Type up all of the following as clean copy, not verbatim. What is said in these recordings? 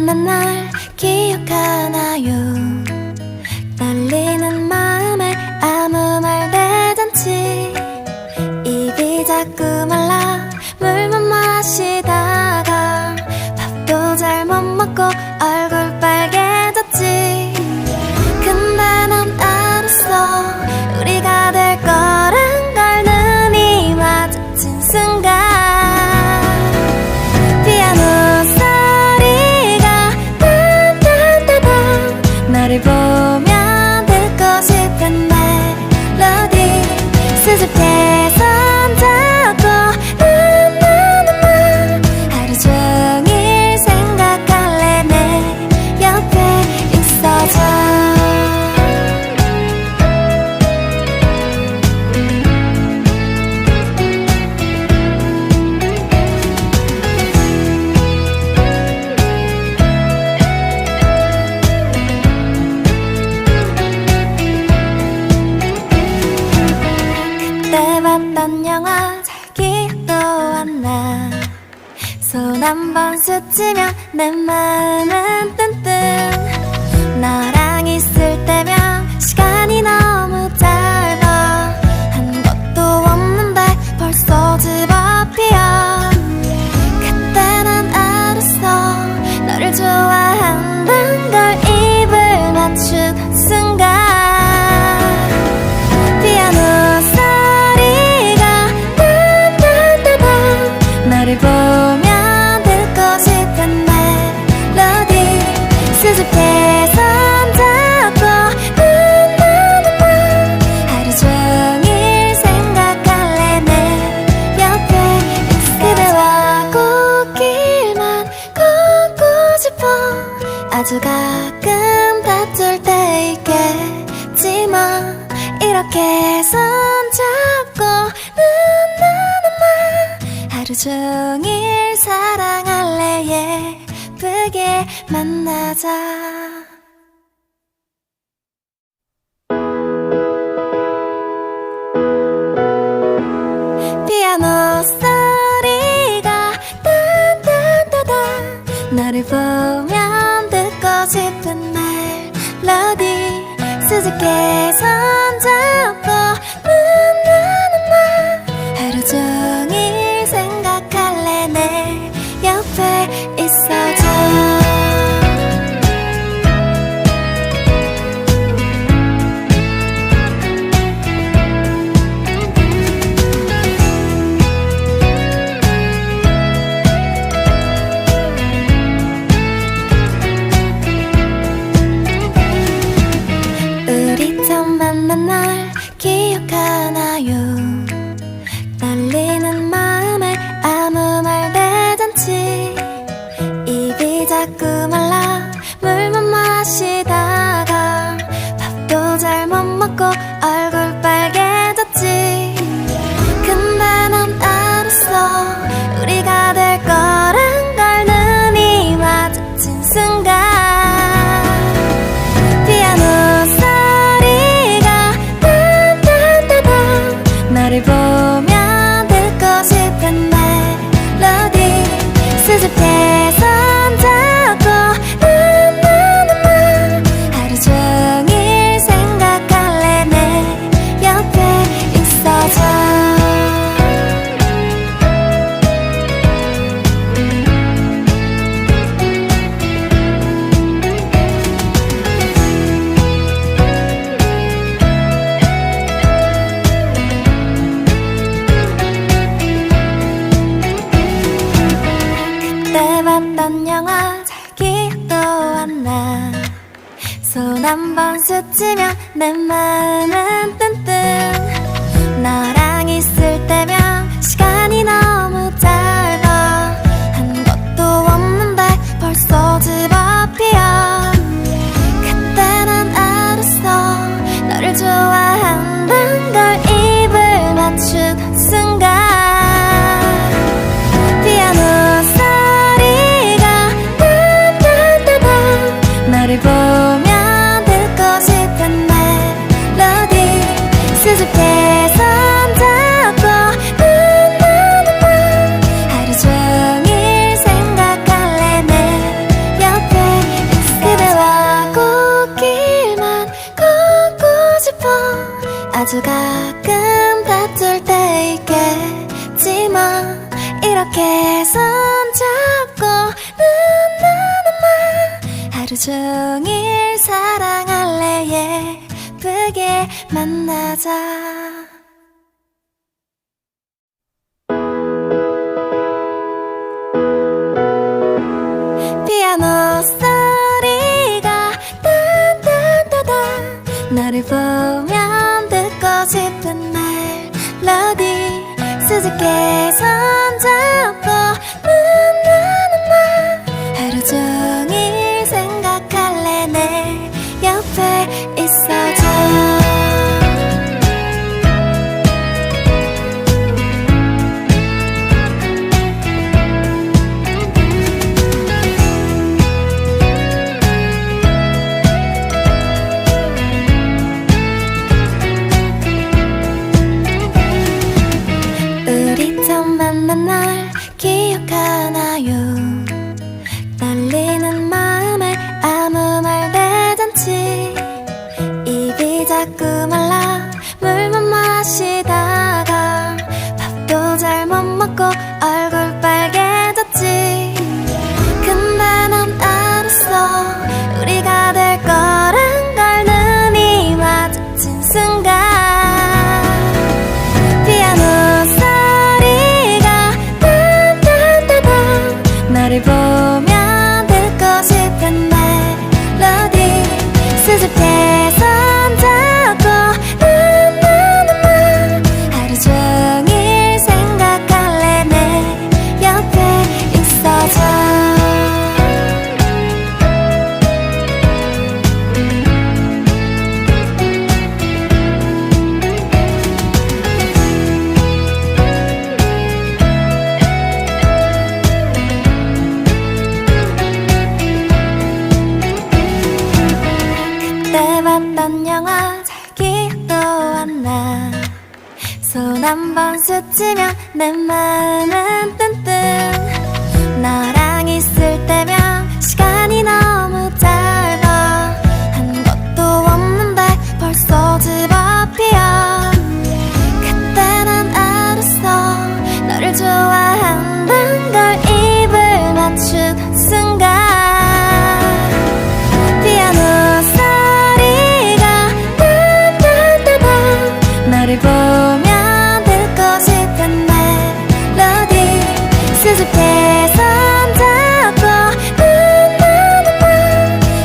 만난 날 기억하나요? 떨리는 마음에 아무 말 대잔치, 입이 자꾸 말라 물만 마시다가 밥도 잘 못 먹고 얼굴 빨개졌지. 근데 넌 알았어, 우리가 될 거란 걸. 눈이 마주친 순간 피아노 소리가 딴딴딴딴, 너를 보면 듣고 싶은 멜로디. 수줍게 손잡고 나나나나, 하루 종일 생각할래. 내 옆에 있어줘. 그때 봤던 영화 잘 기억도 안 나. 손 한 번 스치면 내 마음은 뜬뜬. 너랑 있을 때면 시간이 너무 짧아. 한 것도 없는데 벌써 집 앞이야. 그때 난 알았어, 너를 좋아한단 걸. 입을 맞춘 순간 피아노 소리가 딴딴딴딴, 너를 보면 듣고 싶은 멜로디. 수줍게 손잡고 나나나나, 하루 종일 생각할래. 내 옆에 있어. 그대와 꽃길만 걷고 싶어. 아주 가끔 다툴 때 있겠지만 이렇게 손잡고 나나나나, 하루 종일 사랑할래. 예쁘게 만나자. 피아노 소리가 딴딴따단, 너를 보면 듣고 싶은 멜로디. 수줍게 손잡고 나나나나, 하루 종일 생각할래. 내 옆에 있어줘. 우리 처음 만난 날 기억하나요? 떨리는 마음에 아무 말 대잔치, 입이 자꾸 말라 물만 마시다가 밥도 잘 못 먹고 얼굴 빨개졌지. 근데 넌 알았어, 우리가 될 거란 걸. 눈이 마주친 순간 피아노 소리가 딴딴따단, 너를 보면 듣고 싶은 멜로디. 수줍게 손잡고 나나나나, 하루 종일 생각할래. 내 옆에 있어줘. 그때 봤던 영화 잘 기억도 안 나. 손 한 번 스치면 내 마음은 뜬뜬. 너랑 있을 때면 시간이 너무 짧아. 한 것도 없는데 벌써 집 앞이야. 그때 난 알았어, 너를 좋아한단 걸. 입을 맞춘 순간 피아노 소리가 딴딴따단, 너를 보면 듣고 싶은 멜로디. 수줍게 손 종일 사랑할래 예쁘게 만나자. 피아노 소리가 딴딴따단 너를 보면 듣고 싶은 멜로디 수줍게 손잡고 하루 종일 생각할래 내 옆에 있어줘. 우리 처음 만난 날 기억하나요? 떨리는 마음에 아무 말 대잔치 입이 자꾸 말라 물만 마시다가 밥도 잘 못 먹고 얼굴 빨개졌지. 근데 넌 알았어 우리가 될 거란 걸. 눈이 마주친 순간 피아노 소리가 딴딴따단 너를 보면 듣고 싶은 멜로디 수줍게 손잡고 하루 종일 생각할래 내 옆에 있어줘. 그때 봤던 영화 잘 기억도 안 나. 손 한 번 스치면 내 마음은 뜬뜬. 너랑 있을 때면 시간이 너무 짧아. 한 것도 없는데 벌써 집 앞이야. 그때 난 알았어 너를 좋아한단 걸. 입을 맞춘 순간 피아노 소리가 딴딴따단 너를 보면 듣고 싶은 멜로디 수줍게 손잡고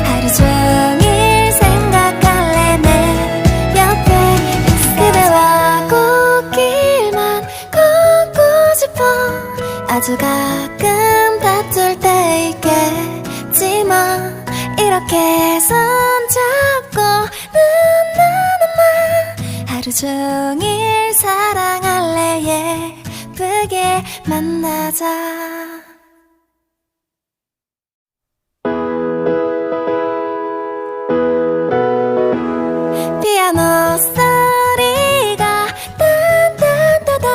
하루 종일 생각할래 내 옆에 있어. 그대와 꽃길만 걷고 싶어. 아주 가끔 다툴 때 있겠지만 이렇게 손잡고 하루 종일 사랑할래 예쁘게 만나자. 피아노 소리가 딴딴따단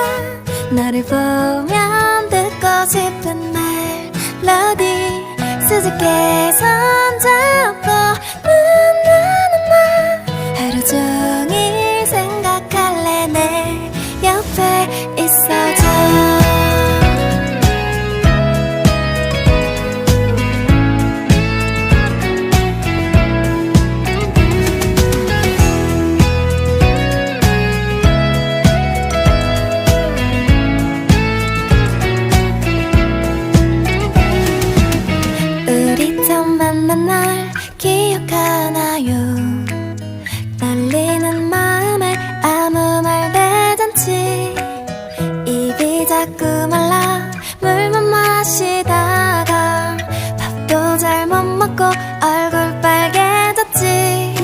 너를 보면 듣고 싶은 멜로디 수줍게 손잡고 하루 종일 생각할래 내 옆에 있어줘. 우리 처음 만난 날 기억하나요? 떨리는 마음에 아무 말 대잔치 입이 자꾸 말라 물만 마시다가 밥도 잘 못 먹고 얼굴 빨개졌지.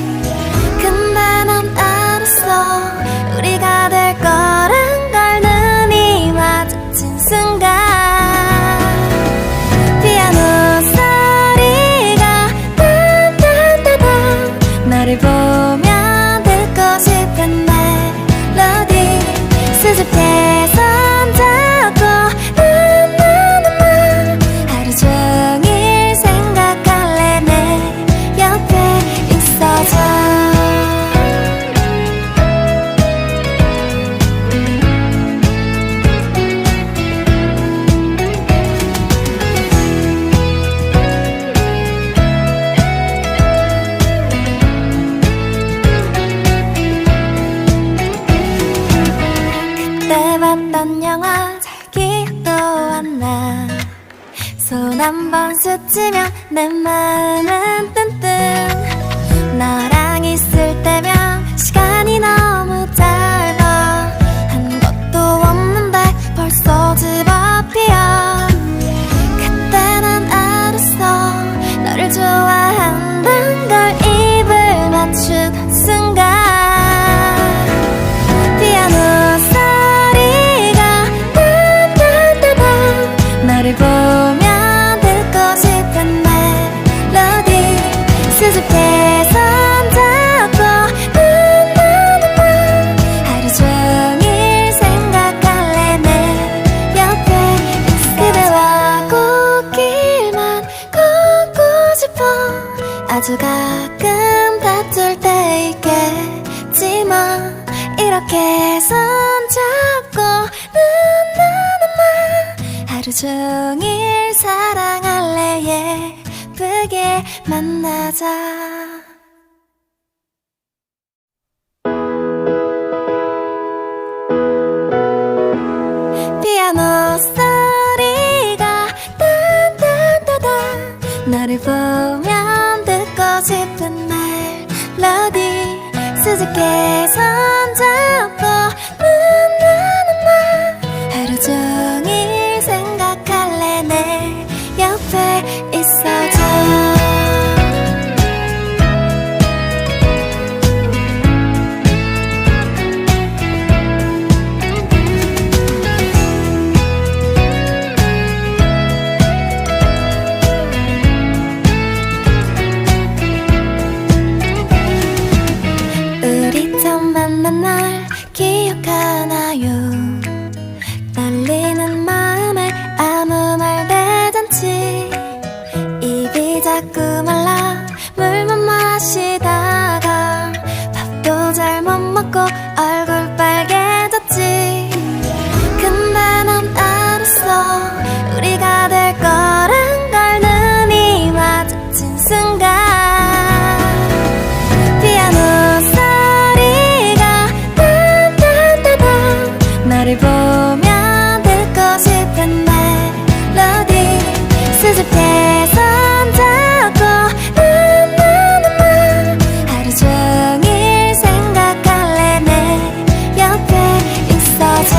근데 넌 알았어 우리가 될 거란 걸. 눈이 마주친 순간 피아노 소리가 딴딴따단 너를 보면 듣고 싶은 멜로디 수줍게 손잡고 하루 종일 생각할래 내 번 스치면 내 마음은 뜬뜬. 너랑 있을 때면 시간이 너무 짧아. 한 것도 없는데 벌써 집 앞이야. 그때 난 알았어, 너를 좋아한단 걸. 입을 맞추는 순간 피아노 소리가 딴딴딴딴. 너를 보면 듣고 싶은 멜로디. 수줍게 손잡고 하루 종일 생각할래. 내 옆에 그대와 꽃길만 걷고 싶어. 아주 가끔 다툴 때 있겠지만 이렇게 손잡고 하루 종일 사랑할래. 예쁘게 만나자. 피아노 소리가 딴딴따단. 너를 보면 듣고 싶은 멜로디. 수줍게 손잡고 하루 종일 생각할래. 내 옆에 있어줘. 우리 처음 만난 날 기억하나요? 떨리는 마음에 아무 말 대잔치. 입이 자꾸 말라 물만 마시다가 밥도 잘 못 먹고 얼굴 빨개졌지. 근데 난 알았어, 우리가 될 거란 걸. 눈이 마주친 순간 피아노 소리가 딴딴따단. 너를 보면 듣고 싶은 멜로디. 수줍게 손잡고 하루 종일 생각할래. 내 옆에 있어줘.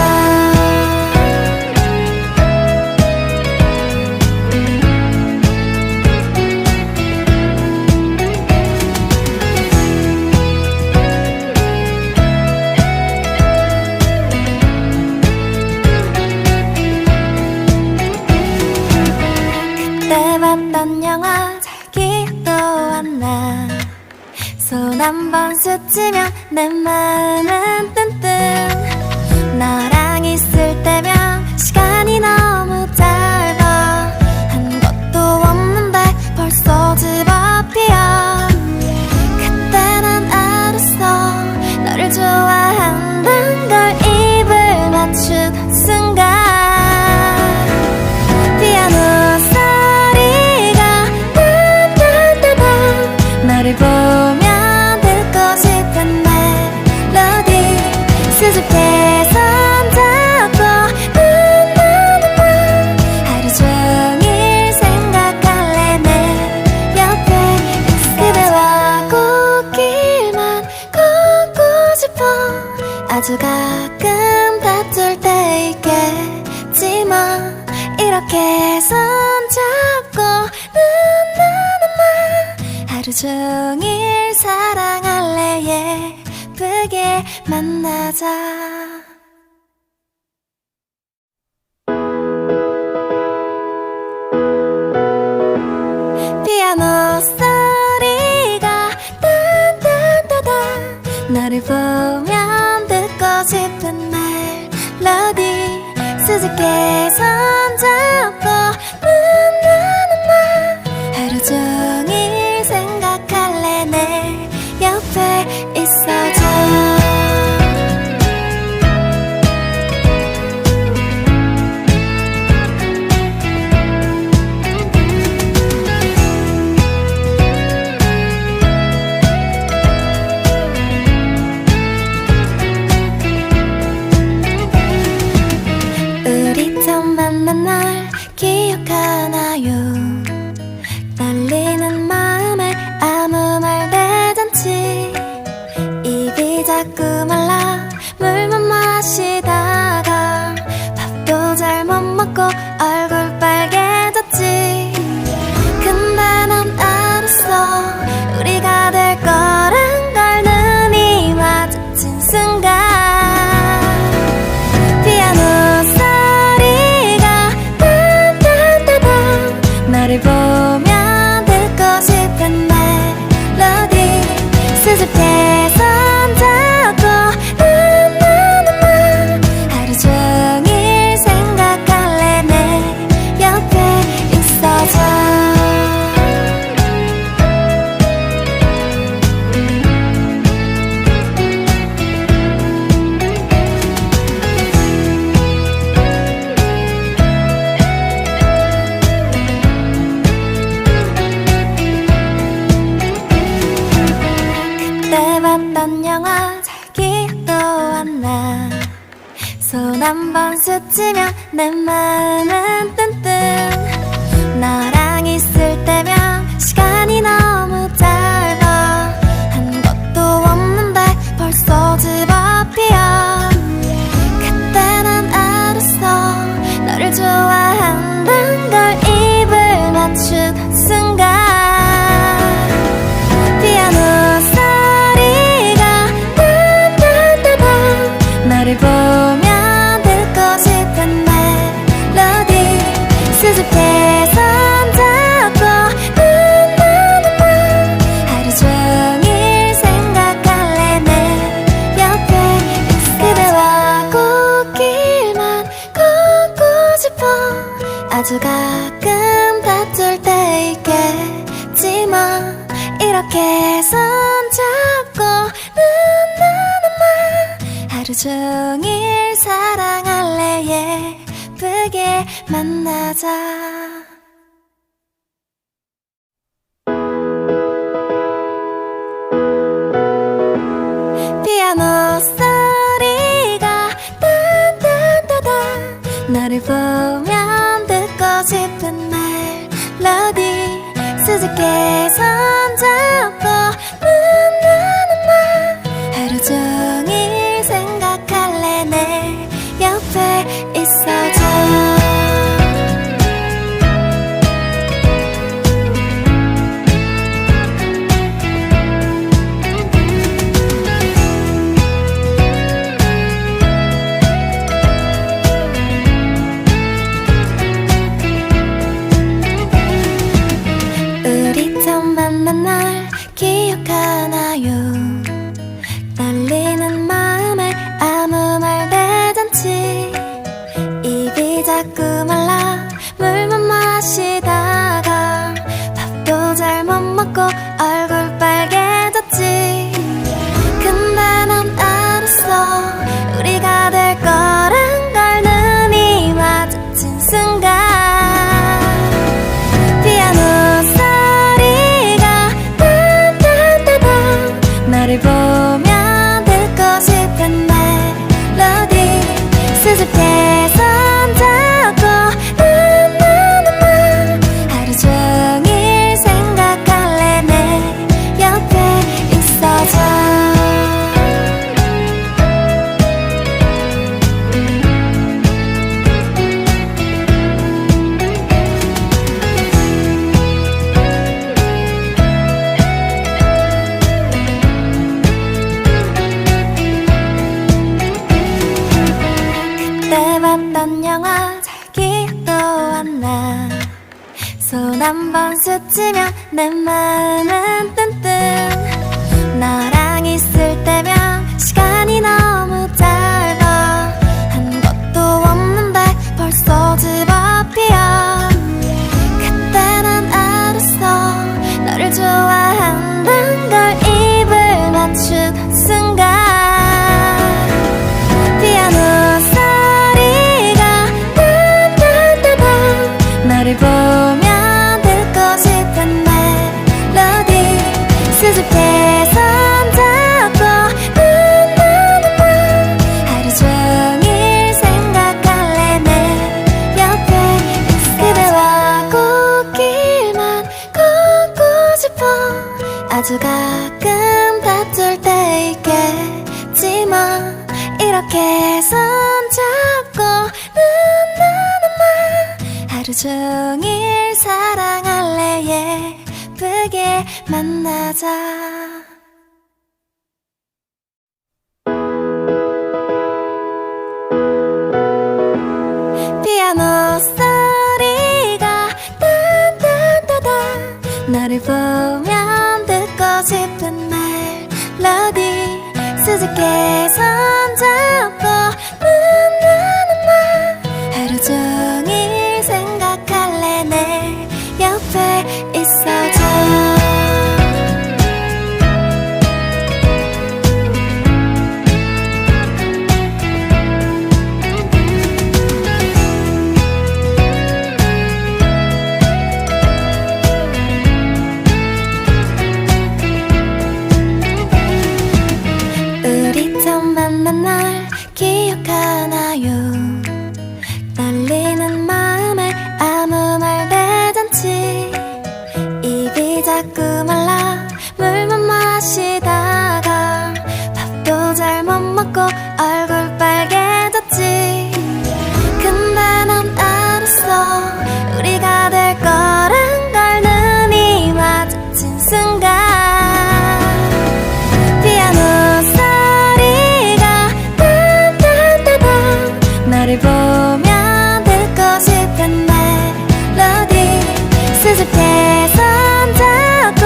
그때 봤던 영화 잘 기억도 안 나. 손 한 번 스치면 내 마음은 뜬뜬. 너랑 있을 때면 시간이 너무 짧아. 한 것도 없는데 벌써 집 앞이야. 그때 난 알았어, 너를 좋아한단 걸. 입을 맞추는 순간 피아노 소리가 딴딴따단. 너를 보면 듣고 싶은 멜로디. 수줍게 손잡고 하루 종일 생각할래. 내 옆에 그대와 꽃길만 걷고 싶어. 아주 가끔 다툴 때 있겠지만 이렇게 손잡고 하루 종일 사랑할래. 예쁘게 만나자. 피아노 소리가 딴딴따단. 너를 보면 듣고 싶은 멜로디. 수줍게 손잡고 하루 종일 생각할래. 내 옆에 있어줘. 우리 처음 만난 날 기억하나요? 번 스치면 내 마음은 뜬뜬. 너랑 있을 때면 시간이 너무 짧아. 한 것도 없는데 벌써 집 앞이야. 그때 난 알았어, 너를 좋아한단 걸. 입을 맞춘 순간 피아노 소리가 따따따따. 너를 보면 듣고 싶은 멜로디. 수줍게 손잡고 하루 종일 생각할래. 내 옆에 그대와 꽃길만 걷고 싶어. 아주 가끔 다툴 때 있겠지만 이렇게 손잡고 하루 종일 사랑할래. 예쁘게 만나자. 피아노 소리가 따따따따. 너를 보면 듣고 싶은 멜로디. 수줍게 손잡고 하루 종일 생각할래. 내 옆에 있어줘. 우리 처음 만난 날 기억하나요? 떨리는 마음에 아무 말 대잔치. 입이 자꾸 말라 물만 마시다가 밥도 잘 못 먹고 얼굴 빨개졌지. 근데 난 알았어, 우리가 될 거란 걸. 눈이 마주친 순간 피아노 소리가 따따따따. 너를 보면 듣고 싶은 멜로디. 수줍게 손잡고 하루 종일 생각할래. 내 옆에 있어줘. 그때 봤던 영화 잘 기억도 안 나. 손 한 번 스치면 내 마음은 뜬뜬. 너랑 있을 때면 시간이 너무 짧아. 한 것도 없는데 벌써 집 앞이야. 그때 난 알았어, 너를 좋아한단 걸. 입을 맞춘 순간 피아노 소리가 따따따따. 너를 보면 듣고 싶은 멜로디. 수줍게 손잡고 하루 종일 생각할래. 내 옆에 그대와 꽃길만 걷고 싶어. 아주 가끔 다툴 때 있겠지만 이렇게 손잡고 하루 종일 사랑할래. 예쁘게 만나자. 피아노 소리가 따따따따. 너를 보면 듣고 싶은 멜로디. 수줍게 손잡고 하루 종일 생각할래. 내 옆에 있어줘. 우리 처음 만난 날 자꾸 말라 물만 마시다가 밥도 잘 못 먹고 얼굴 빨개졌지. 근데 넌 알았어, 우리가 될 거란 걸. 눈이 마주친 순간 피아노 소리가 딴딴딴딴 너를 보면 듣고 싶은 멜로디. 수줍게 손잡고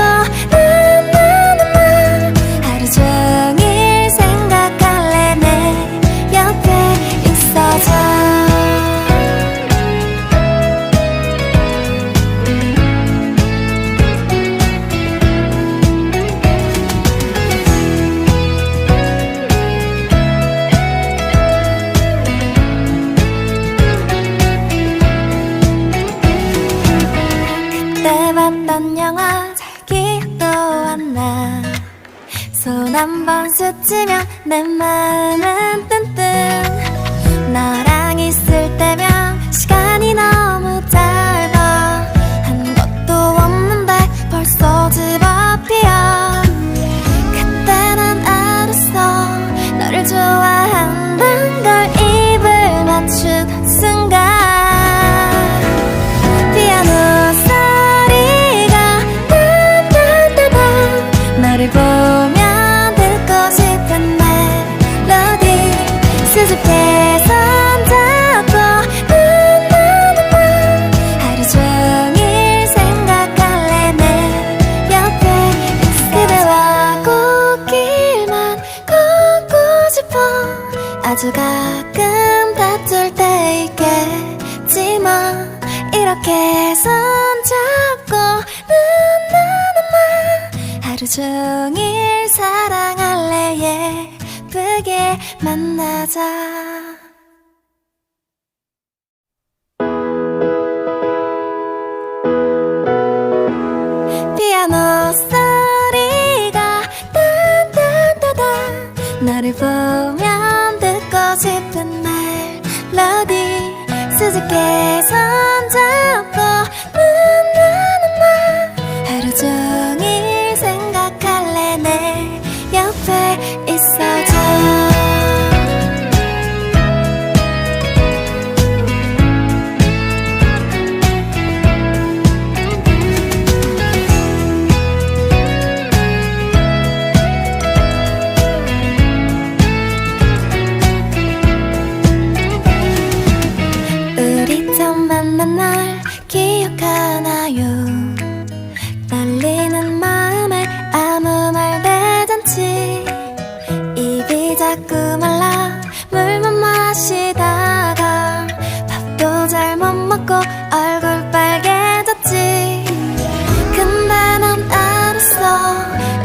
나나나나 하루 종일 생각할래. 내 옆에 있어줘. 그때 봤던 영화 잘 기억도 안 나. 손 한 번 스치면 내 마음은 뜬뜬. 너랑 있을 때면 시간이 너무 짧아. 한 것도 없는데 벌써 집 앞이야. 그때 난 알았어, 너를 좋아한단 걸. 입을 맞추는 순간 피아노 소리가 딴딴딴딴 너를 보면 듣고 싶은 멜로디. 수줍게 손잡고 나나나나 하루 종일 생각할래. 내 옆에 그대와 꽃길만 걷고 싶어. 아주 가끔 다툴 때 있겠지만 이렇게 손잡고 나나나나 하루 종일 사랑할래. 예쁘게 만나자. 피아노 소리가 딴딴따단 너를 보면 듣고 싶은 멜로디. 수줍게 손잡고 나나나나 하루 종일 생각할래. 내 옆에 있어줘. 우리 처음 만난 날 기억하나요? 떨리는 마음에 아무 말 대잔치. 입이 자꾸 말라 물만 마시다가 밥도 잘 못 먹고 얼굴 빨개졌지. 근데 넌 알았어,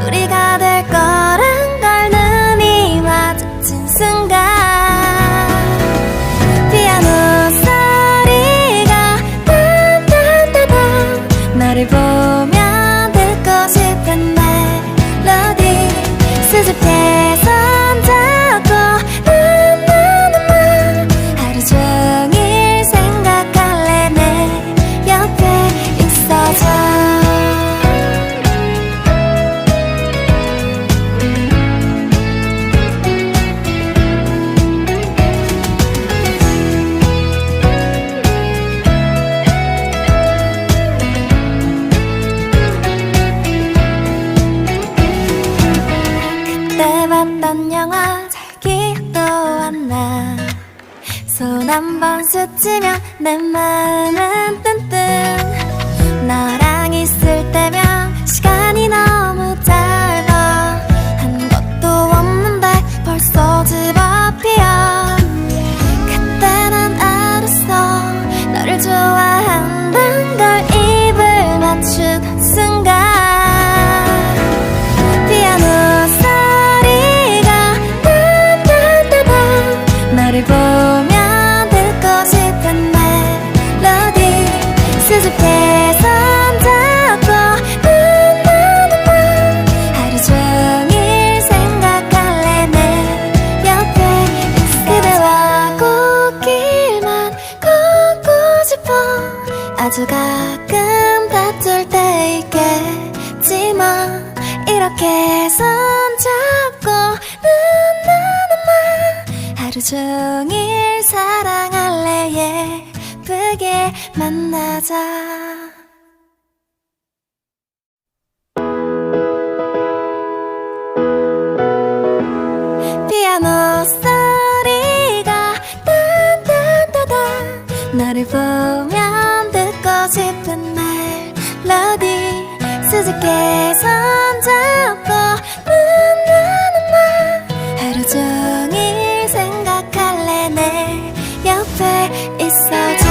우리가 될 거란 걸. 눈이 마주친 순간 피아노 소리가 딴딴따단 너를 보면 듣고 싶은 멜로디. 수줍게 손잡고 나나나나 하루 종일 생각할래. 내 옆에 있어줘. 그때 이렇게 손잡고 나나나나 하루 종일 사랑할래 예쁘게 만나자. 피아노 소리가 딴딴따단 너를 보면 듣고 싶은 멜로디 수줍게 손잡고 나나나나 하루 종일 생각할래 내 옆에 있어줘.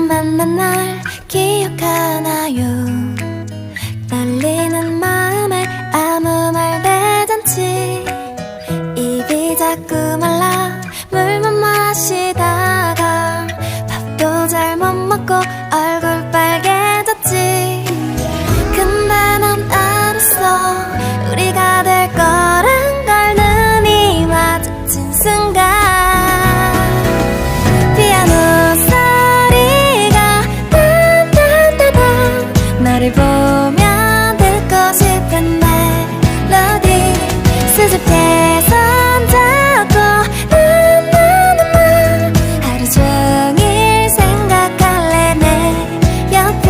만난 날 기억하나요? 떨리는 마음에 아무 말 대잔치 입이 자꾸 말라 물만 마시다가 밥도 잘 못 먹고 얼굴 빨개졌지. 근데 넌 알았어 우리가 될 거란 걸 눈이 마주친 순간 너를 보면 듣고 싶은 멜로디 수줍게 손잡고 나나나나 하루 종일 생각할래 내 옆에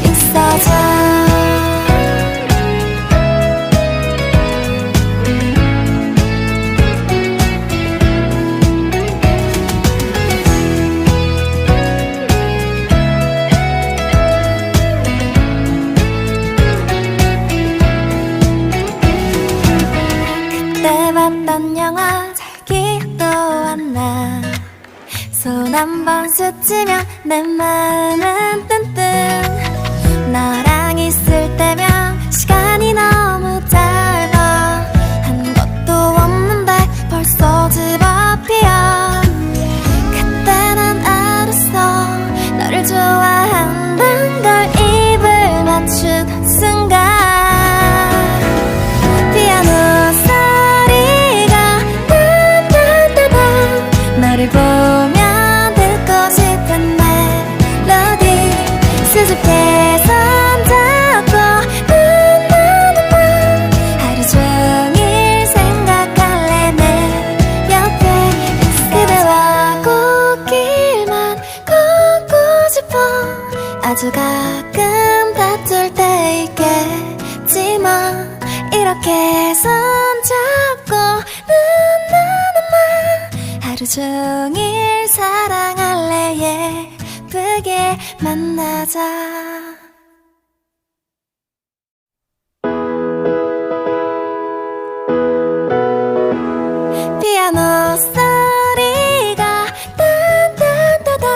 있어줘. 봤던 영화 잘 기억도 안 나. 손 한 번 스치면 내 마음은 뜬뜬. 너랑 있을 때면 시간이 너무 짧아. 한 것도 없는데 벌써 집 앞이야. 그때 난 알았어 너를 좋아한다는 걸 입을 맞추던 순간 너를 보면 듣고 싶은 멜로디 수줍게 손잡고 나나나나 하루 종일 생각할래 내 옆에 그대와 꽃길만 걷고 싶어. 아주 가끔 다툴 때 있겠지만 이렇게 손잡고 하루 종일 사랑할래 예쁘게 만나자. 피아노 소리가 딴딴따단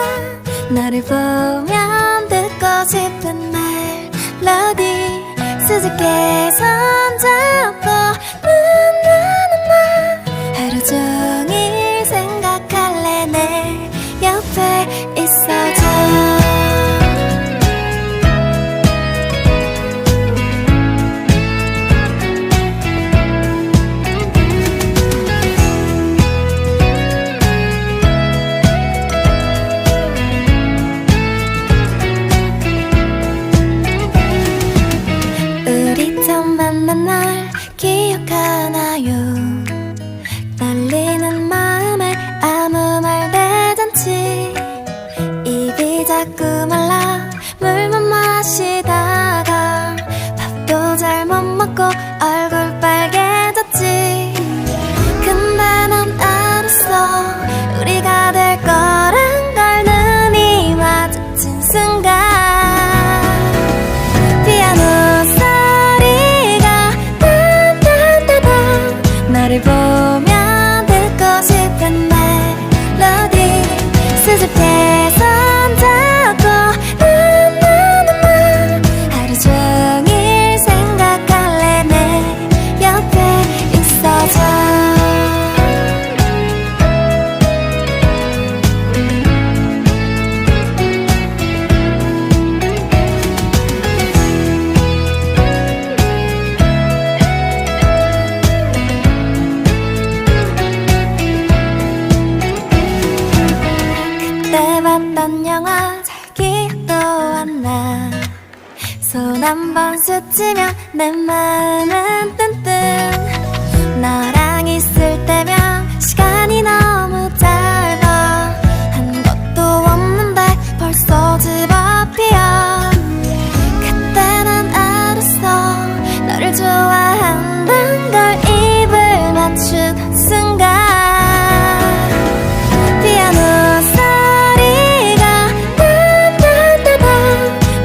너를 보면 듣고 싶은 멜로디 수줍게 손잡고 나나나나 하루 종일 생각할래 내 옆에 있어줘. 우리 처음 만난 날 기억하나요? 떨리는 마음에 아무 말 대잔치 입이 자꾸 말라 물만 마시다가 밥도 잘 못 먹고 얼굴 빨개졌지. 근데 넌 알았어 우리가 될 거란 걸 눈이 마주친 순간 피아노 소리가 딴딴따단 너를 보면 듣고 싶은 멜로디 수줍게 손잡고 봤던 영화 잘 기억도 안 나. 손 한 번 스치면 내 마음은 뜬뜬. 너랑 있을 때면 시간이 너무 짧아. 한 것도 없는데 벌써 집 앞이야. 그때 난 알았어, 너를 좋아한단 걸. 입을 맞춘 순간 피아노 소리가 따따따따.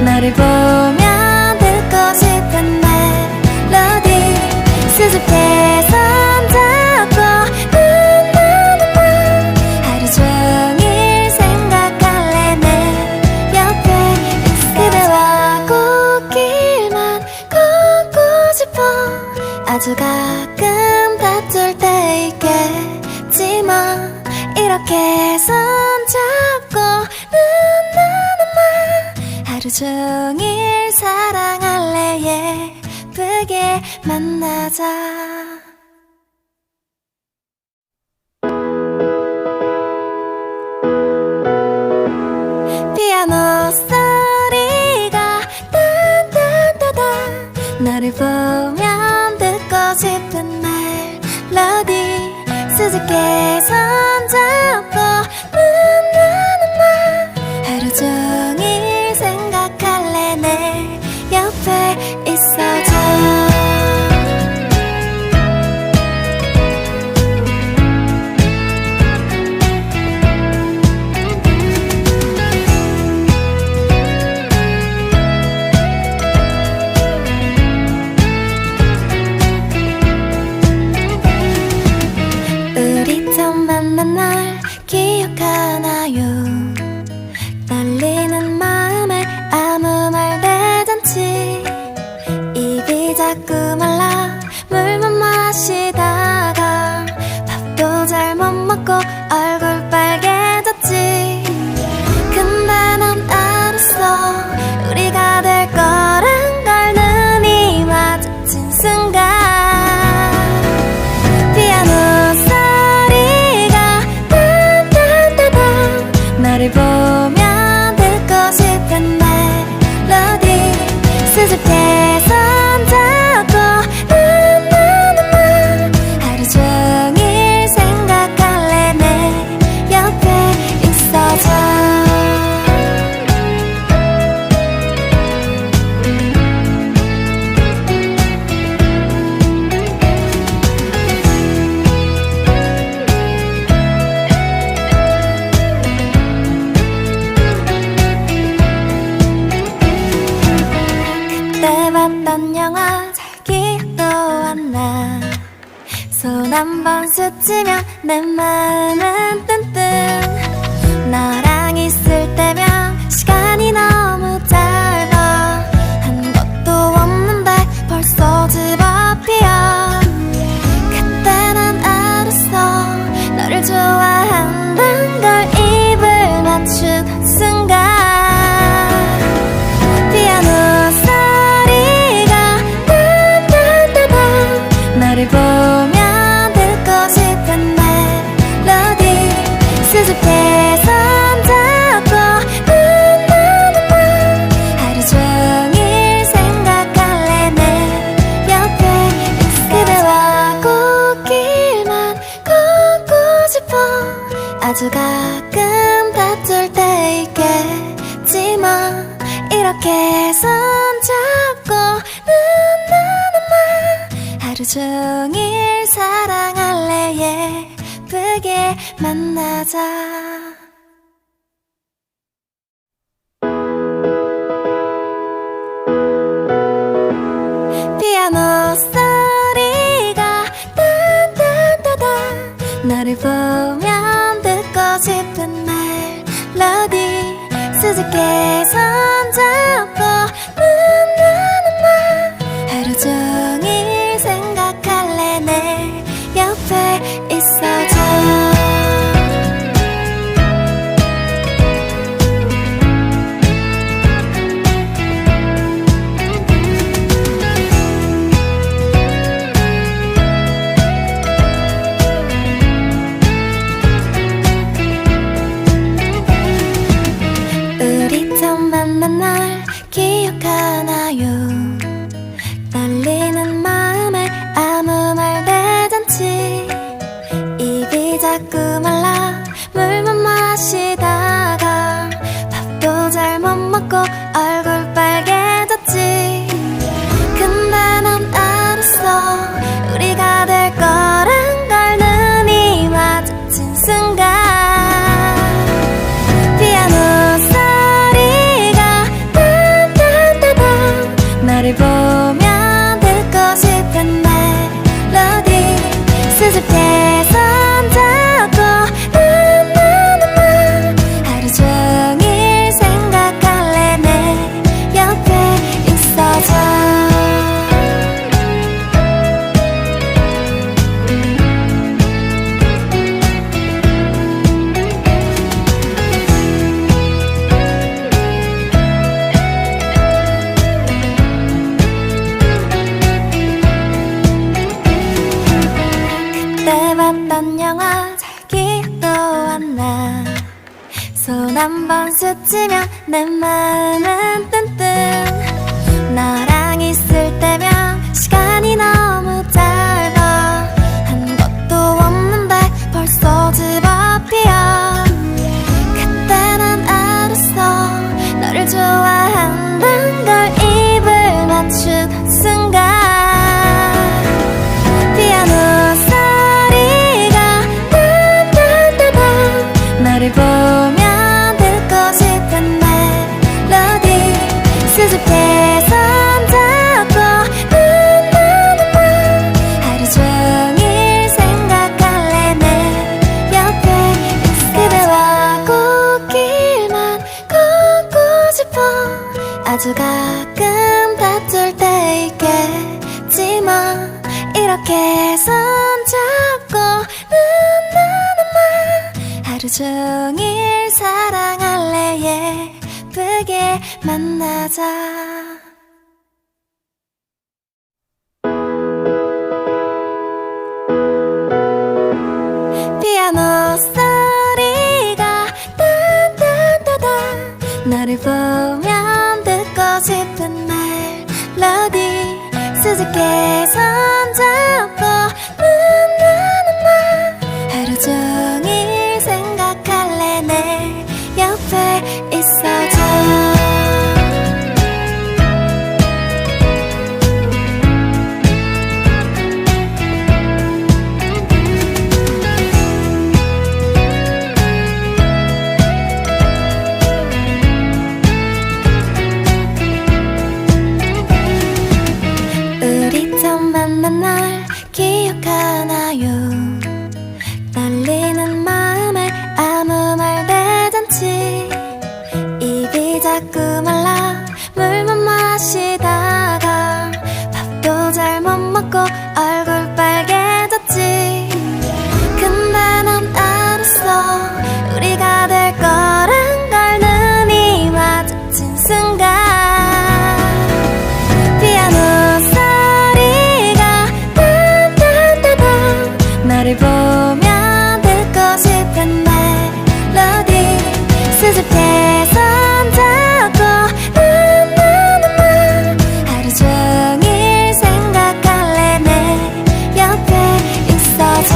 너를 보면 듣고 싶은 멜로디. 수줍게 손잡고 눈 하루 종일 생각할래. 내 옆에 그대와 꽃길만 걷고 싶어. 아주 가끔 다툴 때 있겠지만 이렇게 손잡고 하루 종일 사랑할래. 예쁘게 만나자. 피아노 소리가 따따따따. 너를 보면 듣고 싶은 멜로디. 수줍게 손잡고 하루 종일 생각할래. 내 옆에 있어줘. 우리 처음 만난 날 기억하나요? 떨리는 마음에 아무 말 대잔치. 입이 자꾸 말라 물만 마시다가 밥도 잘 못 먹고 얼굴 빨개졌지. 근데 난 알았어, 우리가 될 거란 걸. 눈이 마주친 순간 피아노 소리가 따따따따. 너를 보면 듣고 싶은 멜로디. 수줍게 손잡고 하루 종일 생각할래. 내 옆에 있어줘. 그때 봤던 영화 잘 기억도 안 나. 손 한 번 스치면 내 마음은 뜬뜬. 너랑 있을 때면 시간이 너무 짧아. 한 것도 없는데 벌써 집 앞이야. 그때 난 알았어, 너를 좋아한단 걸. 입을 맞춘 순간 피아노 소리가 따따따따. 너를 보면 듣고 싶은 멜로디. 수줍게 손잡고 하루 종일 생각할래. 내 옆에 그대와 꽃길만 걷고 싶어. 아주 가끔 다툴 때 있겠지만 이렇게 손잡고 하루 종일 사랑할래. 예쁘게 만나자. 피아노 소리가 따따따따. 너를 보면 듣고 싶은 멜로디. 수줍게 손잡고 하루 종일 생각할래. 내 옆에 있어줘. 만난 날 기억하나요? 떨리는 마음에 아무 말 대잔치 입이 자꾸 말라 물만 마시다가 밥도 잘 못 먹고 얼굴 빨개졌지. 근데 넌 알았어 우리가 될 거란 걸. 눈이 마주친 순간 피아노 소리가 딴딴딴딴 너를 보면 듣고 싶은 멜로디 수줍게 손잡고 나나나나 하루 종일 생각할래. 내 옆에 있어줘. 그때 봤던 영화 잘 기억도 안 나. 손 한 번 스치면 내 마음은 뜬뜬. 너랑 있을 때면 시간이 너무 짧아. 한 것도 없는데 벌써 집 앞이야. 그때 난 알았어 너를 좋아한단 걸. 입을 맞추던 순간 피아노 소리가 딴딴딴딴 너를 보면 듣고 싶은 멜로디 수줍게 손잡고 나나나나 하루 종일 생각할래. 내 옆에 있어. 그대와 꽃길만 걷고 싶어. 아주 가끔 다툴 때 있겠지만 이렇게 손잡고 나나나나 하루 종일 사랑할래. 예쁘게 만나자. 피아노 소리가 딴딴따단 너를 보면 듣고 싶은 멜로디 수줍게 손잡고 나나나나 하루 종일 생각할래. 내 옆에 있어줘. 우리 처음 만난 날 기억하나요? 떨리는 마음에 아무 말 대잔치 입이 자꾸 말라 물만 마시다가 밥도 잘 못 먹고 얼굴 빨개졌지. 근데 넌 알았어 우리가 될 거란 걸. 눈이 마주친 순간 피아노 소리가 딴딴따단 너를 보면 듣고 싶은 멜로디 수줍게 손잡고 나나나나 하루 종일 생각할래. 내 옆에 있어줘.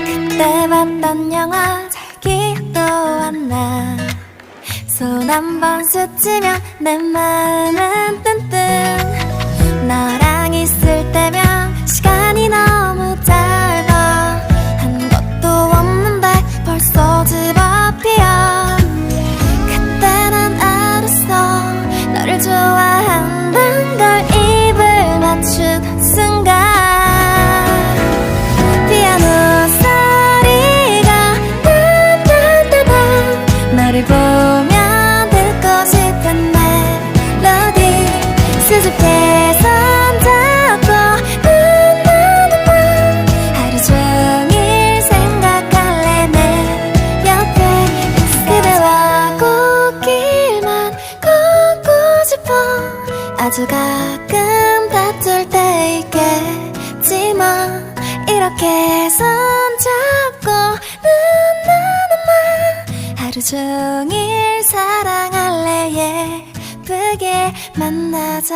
그때 봤던 영화 잘 기억도 안 나. 손 한 번 스치면 내 마음은 뜬뜬. 너랑 있을 때면 시간이 너무 짧아. 한 것도 없는데 벌써 집 앞이야. 그때 난 알았어 너를 좋아한단 걸. 입을 맞추던 순간 피아노 소리가 딴딴따단 너를 보면 듣고 싶은 멜로디 수줍게 손잡고 나나나나 손잡고 나나나나 하루 종일 사랑할래 예쁘게 만나자.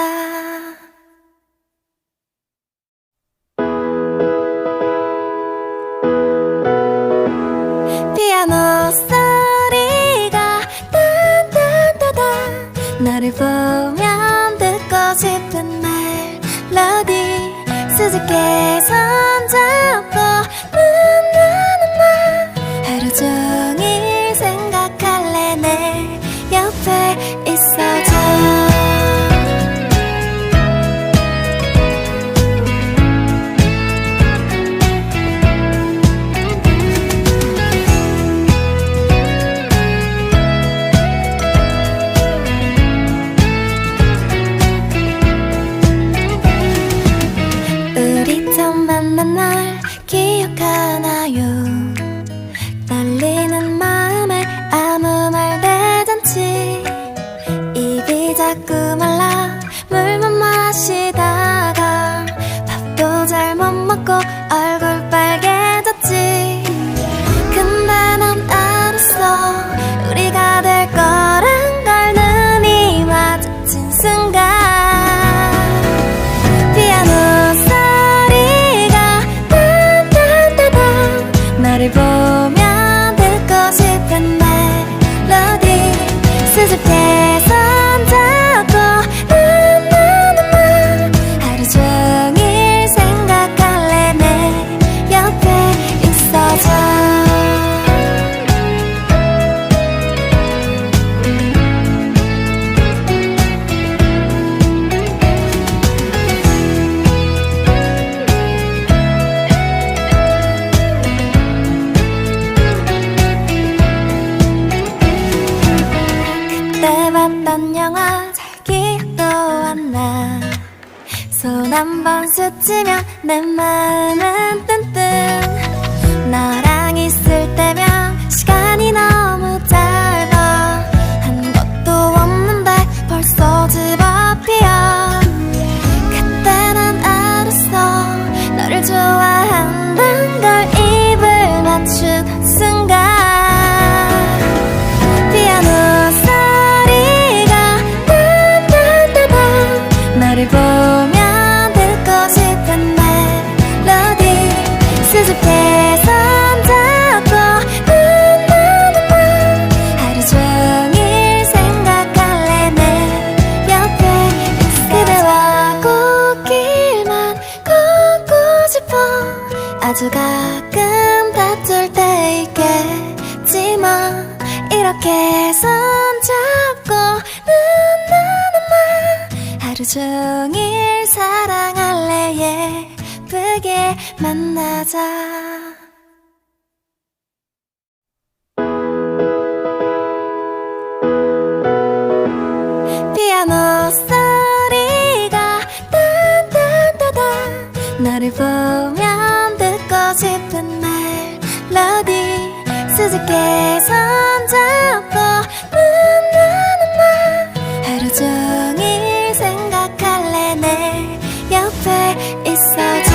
피아노 소리가 딴딴따단 너를 보면 듣고 싶은 멜로디 수줍게 손잡고 나나나나 하루 종일 생각할래 내 옆에 있어줘. 만난 날 기억하나요? 떨리는 마음에 아무 말 대잔치 입이 자꾸 말라 물만 마시다가 밥도 잘 못 먹고 얼굴 빨개졌지. 근데 넌 알았어 우리가 될 거란 걸 눈이 마주친 순간 너를 보면 듣고 싶은 멜로디 수줍게 손잡고 나나나나 하루 종일 생각할래 내 옆에 있어줘. 봤던 영화 잘 기억도 안 나. 손 한 번 스치면 내 마음은 뜬뜬. 너랑 있을 때면 시간이 너무 짧아. 한 것도 없는데 벌써 집 앞이야. 그때 난 알았어 너를 좋아한단 걸 입을 맞춘 순간 너를 보면 듣고 싶은 멜로디 수줍게 손잡고 나나나나 하루 종일 생각할래 내 옆에 그대와 꽃길만 걷고 싶어. 아주 가끔 다툴 때 있겠지만 이렇게 손잡고 하루 종일 사랑할래 예쁘게 만나자. 피아노 소리가 딴딴따단 너를 보면 듣고 싶은 멜로디 수줍게 손잡고 나나나나 하루 종일 생각할래 내 옆에 있어줘.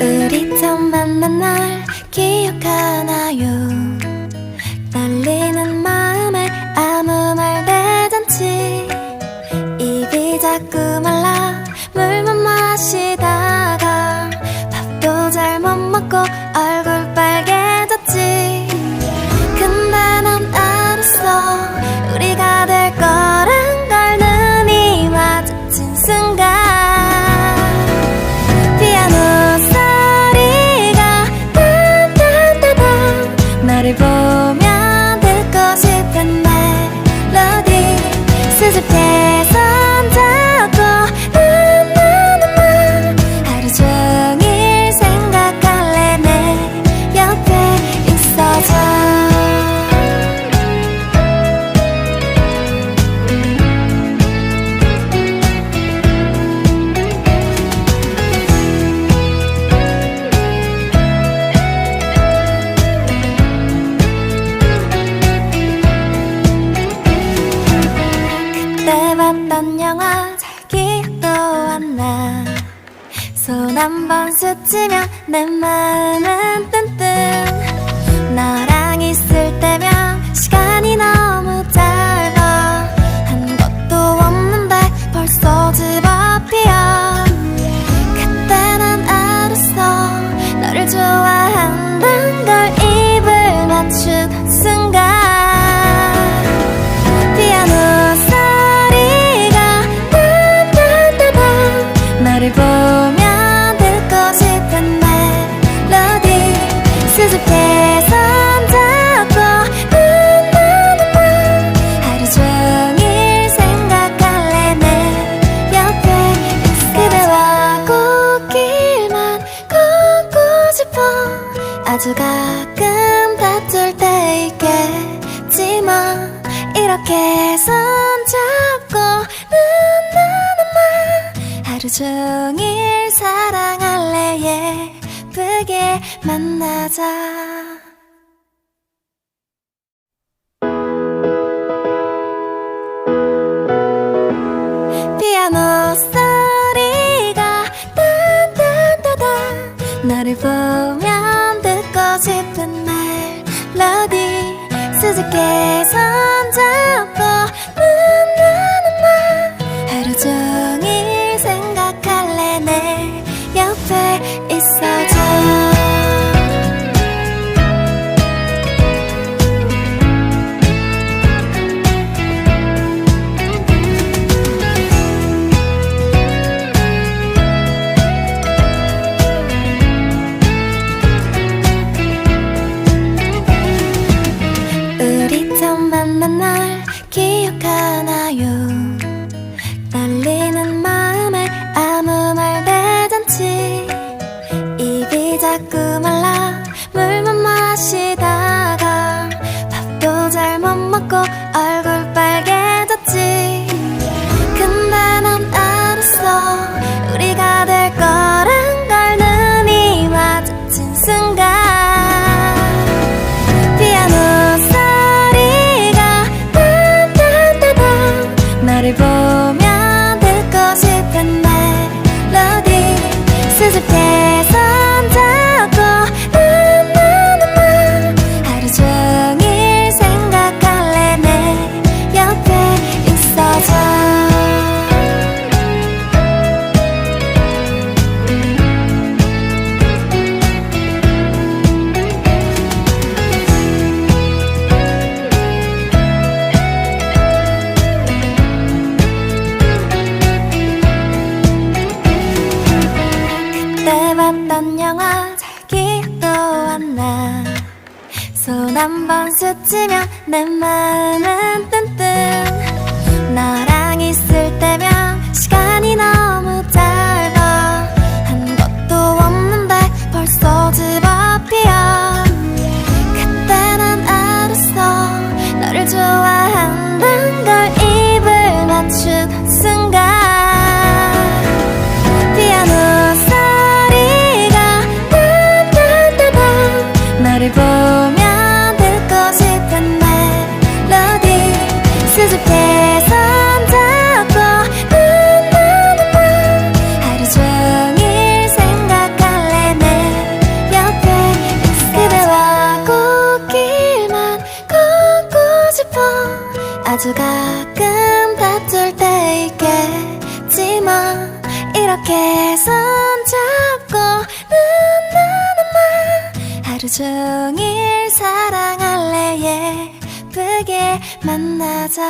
우리 처음 만난 날 번 스치면 내 마음은 뜬뜬. 너랑 있을 때면 시간이 너무 짧아. 한 것도 없는데 벌써 집 앞이야. 그때 난 알았어, 너를 좋아한단 걸. 입을 맞춘 순간 피아노 소리가 딴딴딴딴. 너를 보면 듣고 싶은 멜로디. 수줍게 손잡고 하루 종일 생각할래. 내 옆에 그대와 꽃길만 걷고 싶어. 아주 가끔 다툴 때 있겠지만 이렇게 손잡고 하루 종일 사랑할래. 예쁘게 만나자. 피아노 소리가 딴딴따단. 너를 보면 듣고 싶은 멜로디. 수줍게 손잡고 하루 종일 생각할래. 내 옆에 있어줘. 우리 처음 만난 날 기억하나요? 떨리는 마음에 아무 말 대잔치. 입이 자꾸 말라 물만 마시다가 밥도 잘 못 먹고 얼굴 빨개졌지. 근데 난 알았어, 우리가 될 거란 걸. 눈이 마주친 순간 피아노 소리가 딴딴따단. 너를 보면 듣고 싶은 멜로디. 수줍게 손잡고 하루 종일 생각할래. 내 옆에 있어줘. 그때 봤던 영화 잘 기억도 안 나. 손 한 번 스치면 내 마음은 뜬뜬. 너랑 있을 때면 시간이 너무 짧아. 한 것도 없는데 벌써 집 앞이야. 그때 난 알았어, 너를 좋아한단 걸. 입을 맞춘 순간 피아노 소리가 딴딴따단. 너를 보면 듣고 싶은 멜로디. 수줍게 손잡고 하루 종일 생각할래. 내 옆에 그대와 꽃길만 걷고 싶어. 아주 가끔 다툴 때 있겠지만 이렇게 손잡고 하루 종일 사랑할래. 예쁘게 만나자.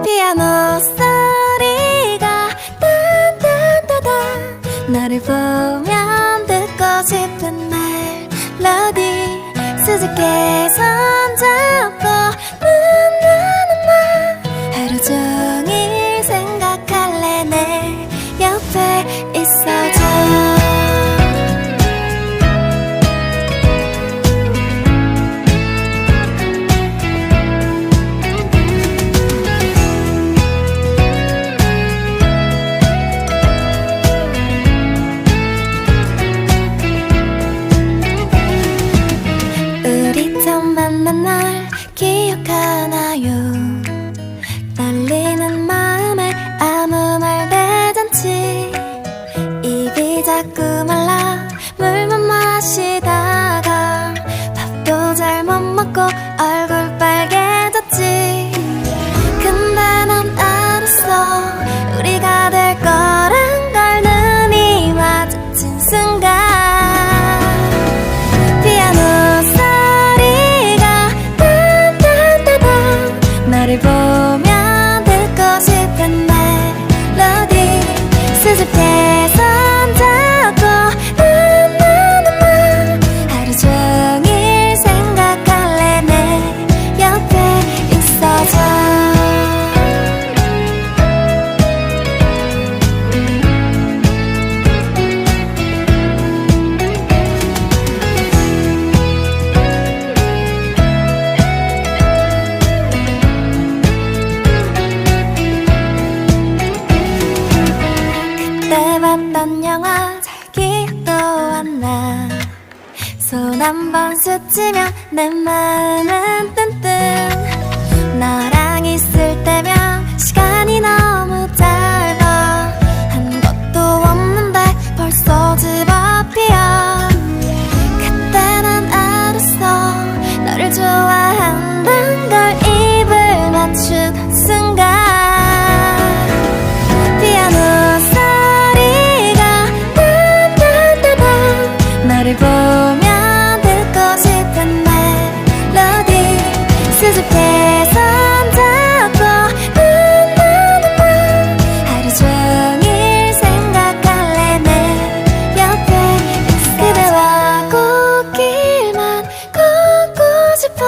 피아노 소리가 딴딴따단. 너를 보면 듣고 싶은 멜로디. 수줍게 손잡고 하루 종일 생각할래. 내 옆에 있어줘. 우리 처음 만난 날 한 번 스치면 내 마음은 뜬뜬. 너랑 있을 때면 시간이 너무 짧아. 한 것도 없는데 벌써 집 앞이야. 그때 난 알았어, 너를 좋아한단 걸. 입을 맞추는 순간 피아노 소리가 따따따따. 너를 보면 듣고 싶은 멜로디. 수줍게 손잡고 나나나나. 하루 종일 생각할래 내 옆에. 그대와 꽃길만 걷고 싶어.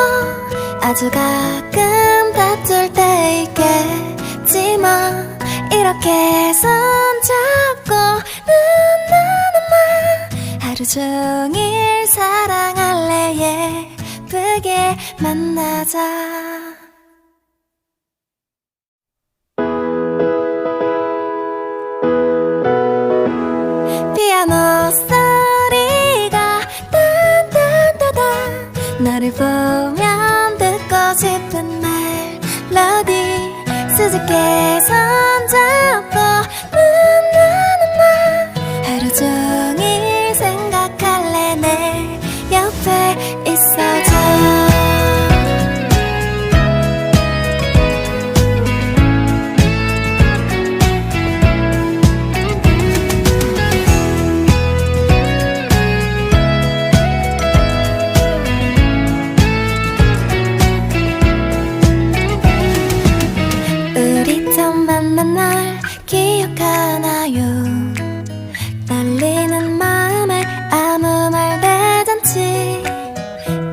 아주 가끔 다툴 때 있겠지만 이렇게 손잡고 나나나나. 하루 종일 사랑할래. 예쁘게 만나자. 피아노 소리가 따따따따. 너를 보면 듣고 싶은 멜로디. 수줍게 손잡고 나나나나. 하루 종일 생각할래 내 옆에 있어줘. 우리 처음 만난 날 기억하나요? 떨리는 마음에 아무 말 대잔치.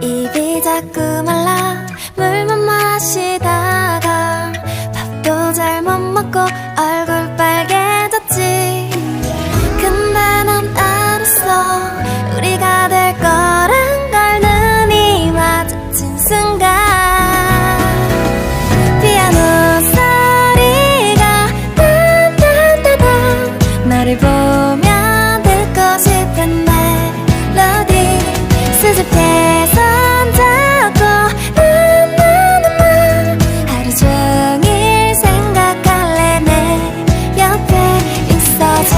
입이 자꾸 말라 물만 마시다가 밥도 잘 못 먹고 얼굴 빨개졌지. 근데 난 알았어, 우리가 될 거란 걸. 눈이 마주친 순간 피아노 소리가 따따따따. 너를 보면 듣고 싶은 멜로디. 수줍게 손잡고 나나나나. 하루 종일 생각할래 내 옆에 있어줘.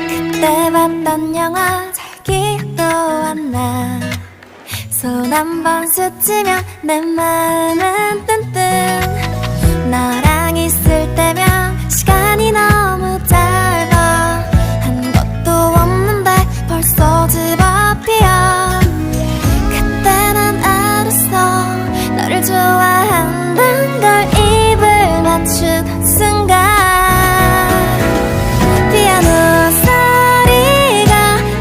그때 봤던 영화 잘 기억도 안 나. 손 한 번 스치면 내 마음은 뜬뜬. 너랑 있을 때면 시간이 너무 짧아. 한 것도 없는데 벌써 집 앞이야. 그때 난 알았어, 너를 좋아한단 걸. 입을 맞추는 순간 피아노 소리가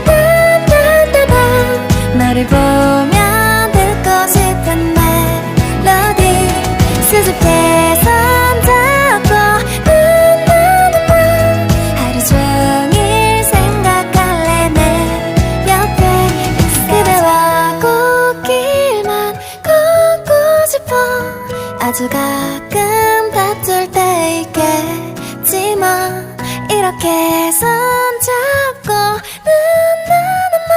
따따따따. 너를 보면 듣고 싶은 멜로디. 수줍게 손잡고 나나나나. 하루 종일 생각할래 내 옆에. 그대와 꽃길만 걷고 싶어. 아주 가끔 다툴 때 있겠지만 이렇게 손잡고 나나나나.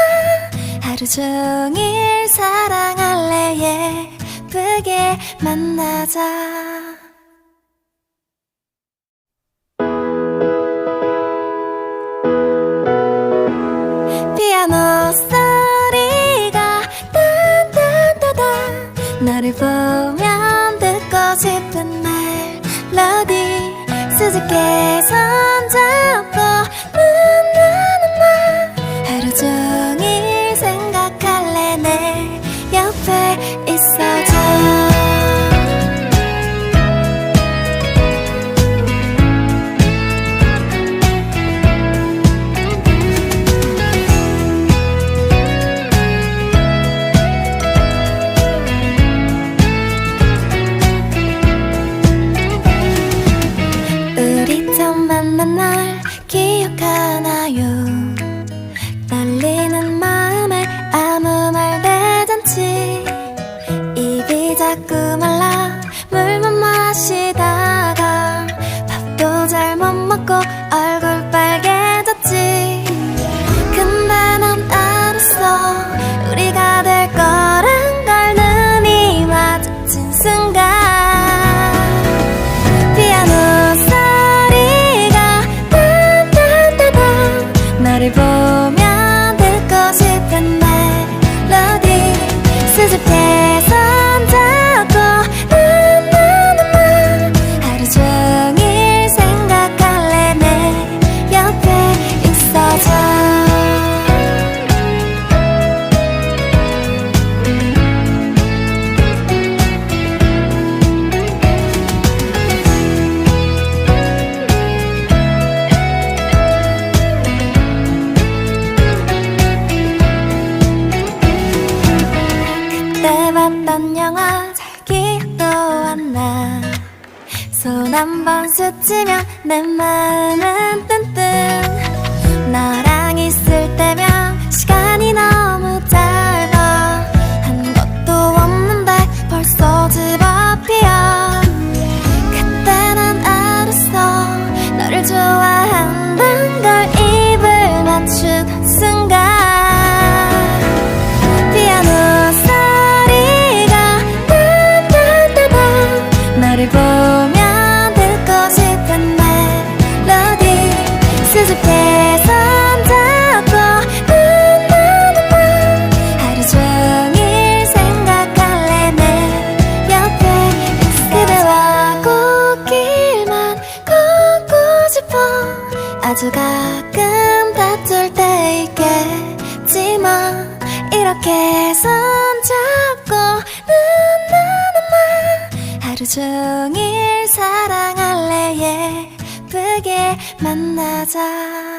하루 종일 사랑할래. 예쁘게 만나자. 피아노 소리가 따따따따. 너를 보면 듣고 싶은 멜로디. 수줍게 손잡고 나나나나. 하루 종일 생각할래 내 옆에 있어줘. 우리 처음 만난 날 기억하 자꾸 말라 물만 마시다가 밥도 잘 못 먹고 얼굴 빨개졌지. 근데 난 알았어 우리가 될 거란 걸. 눈이 마주친 순간 피아노 소리가 딴딴딴딴 너를 보며 듣고 싶은 멜로디. 수줍게 손잡고 나나나나 하루 종일 생각할래. 내 옆에 있어줘. 그때 봤던 영화 잘 기억도 안 나. 손 한 번 스치면 내 마음은 뜬뜬. 너랑 있을 때면 시간이 너무 짧아. 한 것도 없는데 벌써 집 앞이야. 그때 난 알았어 너를 좋아한단 걸. 입을 맞추던 순간 피아노 소리가 딴딴딴딴 너를 보며 듣고 싶은 멜로디. 수줍게 손잡고 나나나나 하루 종일 생각할래. 내 옆에 있어. 그대와 꽃길만 걷고 싶어. 아주 가끔 다툴 때 있겠지만 이렇게 손잡고 나나나나 하루 종일 사랑할래. 예쁘게 만나자.